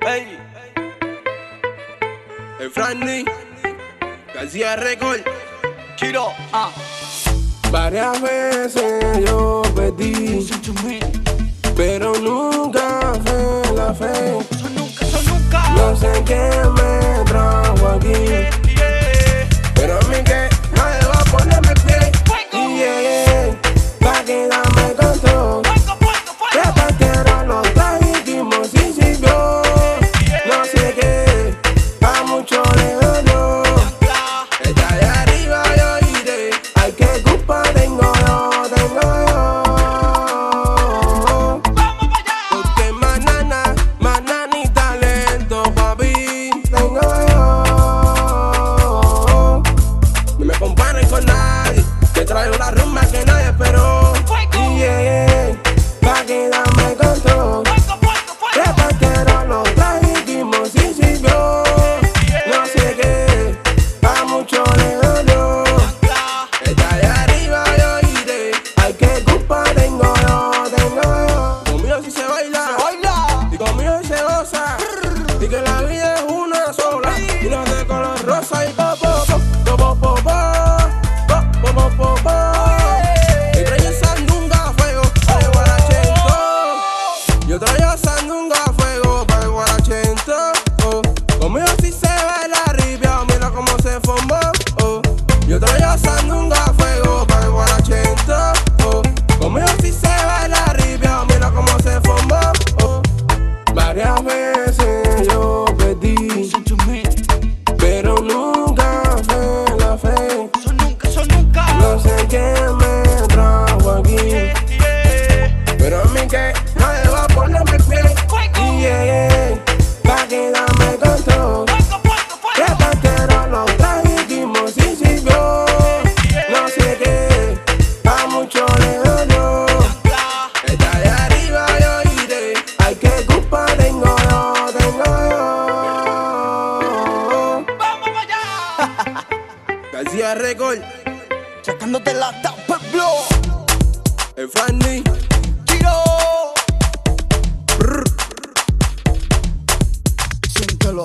Ey, El Franny, García Record, Chiro, varias veces yo pedí, pero nunca fue la fe. Eso nunca. No sé qué me trajo aquí, pero a mí que nadie va a ponerme el pie. Pa' que dame control, que cualquiera lo trajimos y sirvió. No sé qué, a mucho le dolió. Está de arriba yo iré, hay que culpa tengo yo. Porque más nana ni talento, papi, tengo yo. No me comparen con nadie, que traigo la rumba que nadie esperó. Pa' que dame control, que cualquiera lo trajimos y sirvió. No sé qué, a mucho le dolió. Está de arriba yo iré, hay que culpa tengo yo. Conmigo si se baila, y conmigo si se goza, y que la vida es una sola, y no de color rosa y y traigo sandunga a fuego pa' el guarachento. Yo traigo sandunga a fuego pa' el guarachento. Conmigo si se baila ripia, mira cómo se formó. Yo traigo sandunga a fuego pa' el guarachento. Conmigo si se baila ripia, mira cómo se formó. Varias veces yo pedí, pero nunca fue la fe. Eso nunca. No sé qué me trajo aquí, pero a mí que nadie va a ponerme el pie. Pa' que dame control, que cualquiera lo trajimos y sirvió. No sé qué, a mucho le dolió. Está de arriba yo iré, hay que culpa tengo yo. García Record, Sacándote la tapa, bro. el Franny, Chiro. Siéntelo.